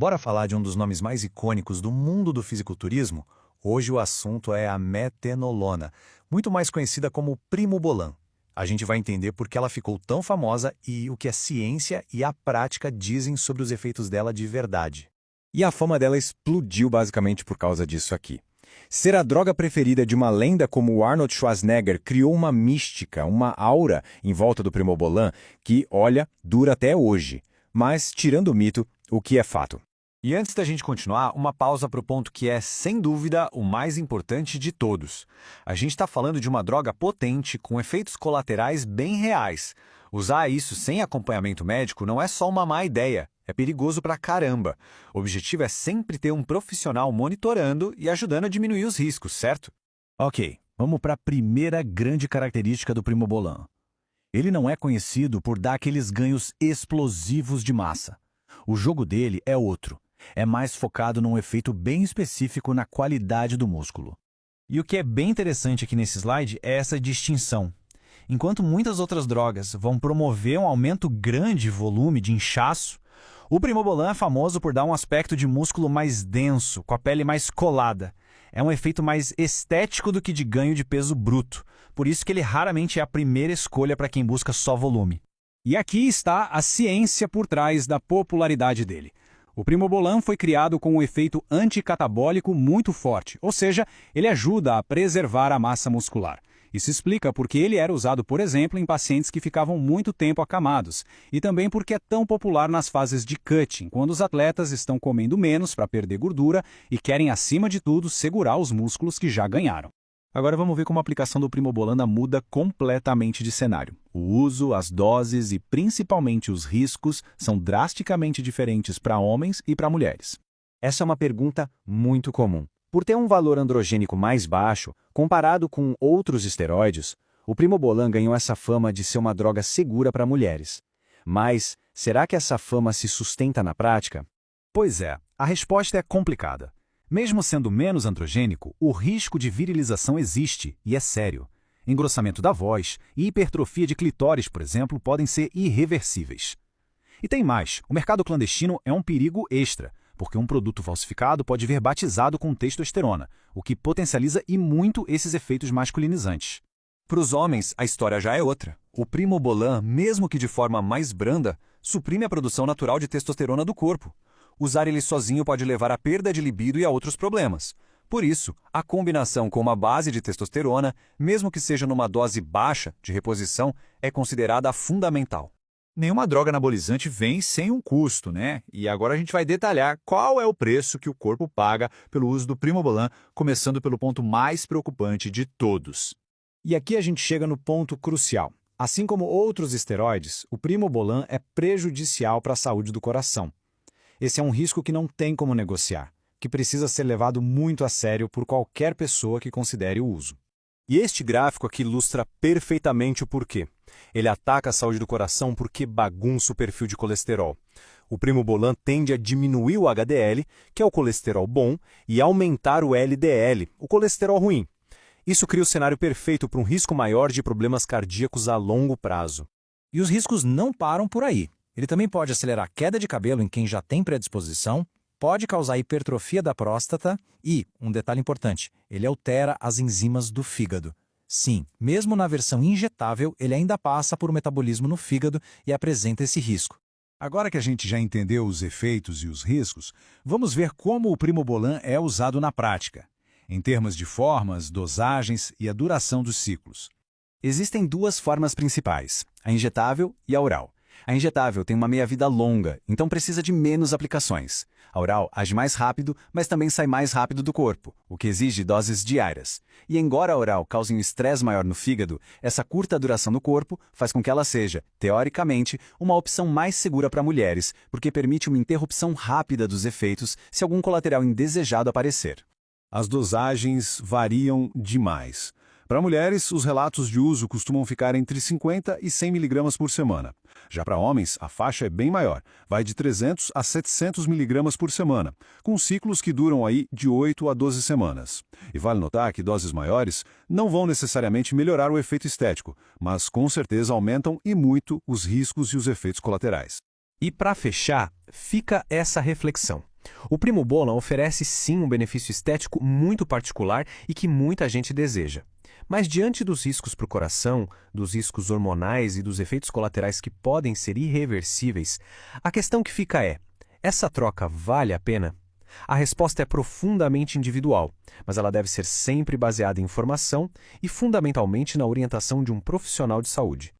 Bora falar de um dos nomes mais icônicos do mundo do fisiculturismo? Hoje o assunto é a metenolona, muito mais conhecida como Primobolan. A gente vai entender por que ela ficou tão famosa e o que a ciência e a prática dizem sobre os efeitos dela de verdade. E a fama dela explodiu basicamente por causa disso aqui. Ser a droga preferida de uma lenda como o Arnold Schwarzenegger criou uma mística, uma aura em volta do Primobolan que, olha, dura até hoje. Mas, tirando o mito, o que é fato? E antes da gente continuar, uma pausa para o ponto que é, sem dúvida, o mais importante de todos. A gente está falando de uma droga potente, com efeitos colaterais bem reais. Usar isso sem acompanhamento médico não é só uma má ideia, é perigoso pra caramba. O objetivo é sempre ter um profissional monitorando e ajudando a diminuir os riscos, certo? Ok, vamos para a primeira grande característica do Primobolan. Ele não é conhecido por dar aqueles ganhos explosivos de massa. O jogo dele é outro. É mais focado num efeito bem específico na qualidade do músculo. E o que é bem interessante aqui nesse slide é essa distinção. Enquanto muitas outras drogas vão promover um aumento grande de volume de inchaço, o Primobolan é famoso por dar um aspecto de músculo mais denso, com a pele mais colada. É um efeito mais estético do que de ganho de peso bruto. Por isso que ele raramente é a primeira escolha para quem busca só volume. E aqui está a ciência por trás da popularidade dele. O Primobolan foi criado com um efeito anticatabólico muito forte, ou seja, ele ajuda a preservar a massa muscular. Isso explica porque ele era usado, por exemplo, em pacientes que ficavam muito tempo acamados, e também porque é tão popular nas fases de cutting, quando os atletas estão comendo menos para perder gordura e querem, acima de tudo, segurar os músculos que já ganharam. Agora vamos ver como a aplicação do Primobolan muda completamente de cenário. O uso, as doses e principalmente os riscos são drasticamente diferentes para homens e para mulheres. Essa é uma pergunta muito comum. Por ter um valor androgênico mais baixo, comparado com outros esteroides, o Primobolan ganhou essa fama de ser uma droga segura para mulheres. Mas, será que essa fama se sustenta na prática? Pois é, a resposta é complicada. Mesmo sendo menos androgênico, o risco de virilização existe e é sério. Engrossamento da voz e hipertrofia de clitóris, por exemplo, podem ser irreversíveis. E tem mais, o mercado clandestino é um perigo extra, porque um produto falsificado pode vir batizado com testosterona, o que potencializa e muito esses efeitos masculinizantes. Para os homens, a história já é outra. O Primobolan, mesmo que de forma mais branda, suprime a produção natural de testosterona do corpo. Usar ele sozinho pode levar à perda de libido e a outros problemas. Por isso, a combinação com uma base de testosterona, mesmo que seja numa dose baixa de reposição, é considerada fundamental. Nenhuma droga anabolizante vem sem um custo, né? E agora a gente vai detalhar qual é o preço que o corpo paga pelo uso do Primobolan, começando pelo ponto mais preocupante de todos. E aqui a gente chega no ponto crucial. Assim como outros esteroides, o Primobolan é prejudicial para a saúde do coração. Esse é um risco que não tem como negociar, que precisa ser levado muito a sério por qualquer pessoa que considere o uso. E este gráfico aqui ilustra perfeitamente o porquê. Ele ataca a saúde do coração porque bagunça o perfil de colesterol. O Primobolan tende a diminuir o HDL, que é o colesterol bom, e aumentar o LDL, o colesterol ruim. Isso cria o cenário perfeito para um risco maior de problemas cardíacos a longo prazo. E os riscos não param por aí. Ele também pode acelerar a queda de cabelo em quem já tem predisposição, pode causar hipertrofia da próstata e, um detalhe importante, ele altera as enzimas do fígado. Sim, mesmo na versão injetável, ele ainda passa por um metabolismo no fígado e apresenta esse risco. Agora que a gente já entendeu os efeitos e os riscos, vamos ver como o Primobolan é usado na prática, em termos de formas, dosagens e a duração dos ciclos. Existem duas formas principais, a injetável e a oral. A injetável tem uma meia-vida longa, então precisa de menos aplicações. A oral age mais rápido, mas também sai mais rápido do corpo, o que exige doses diárias. E embora a oral cause um estresse maior no fígado, essa curta duração no corpo faz com que ela seja, teoricamente, uma opção mais segura para mulheres, porque permite uma interrupção rápida dos efeitos se algum colateral indesejado aparecer. As dosagens variam demais. Para mulheres, os relatos de uso costumam ficar entre 50 e 100 mg por semana. Já para homens, a faixa é bem maior, vai de 300 a 700 mg por semana, com ciclos que duram aí de 8 a 12 semanas. E vale notar que doses maiores não vão necessariamente melhorar o efeito estético, mas com certeza aumentam e muito os riscos e os efeitos colaterais. E para fechar, fica essa reflexão. O Primobolan oferece sim um benefício estético muito particular e que muita gente deseja. Mas diante dos riscos para o coração, dos riscos hormonais e dos efeitos colaterais que podem ser irreversíveis, a questão que fica é: essa troca vale a pena? A resposta é profundamente individual, mas ela deve ser sempre baseada em informação e fundamentalmente na orientação de um profissional de saúde.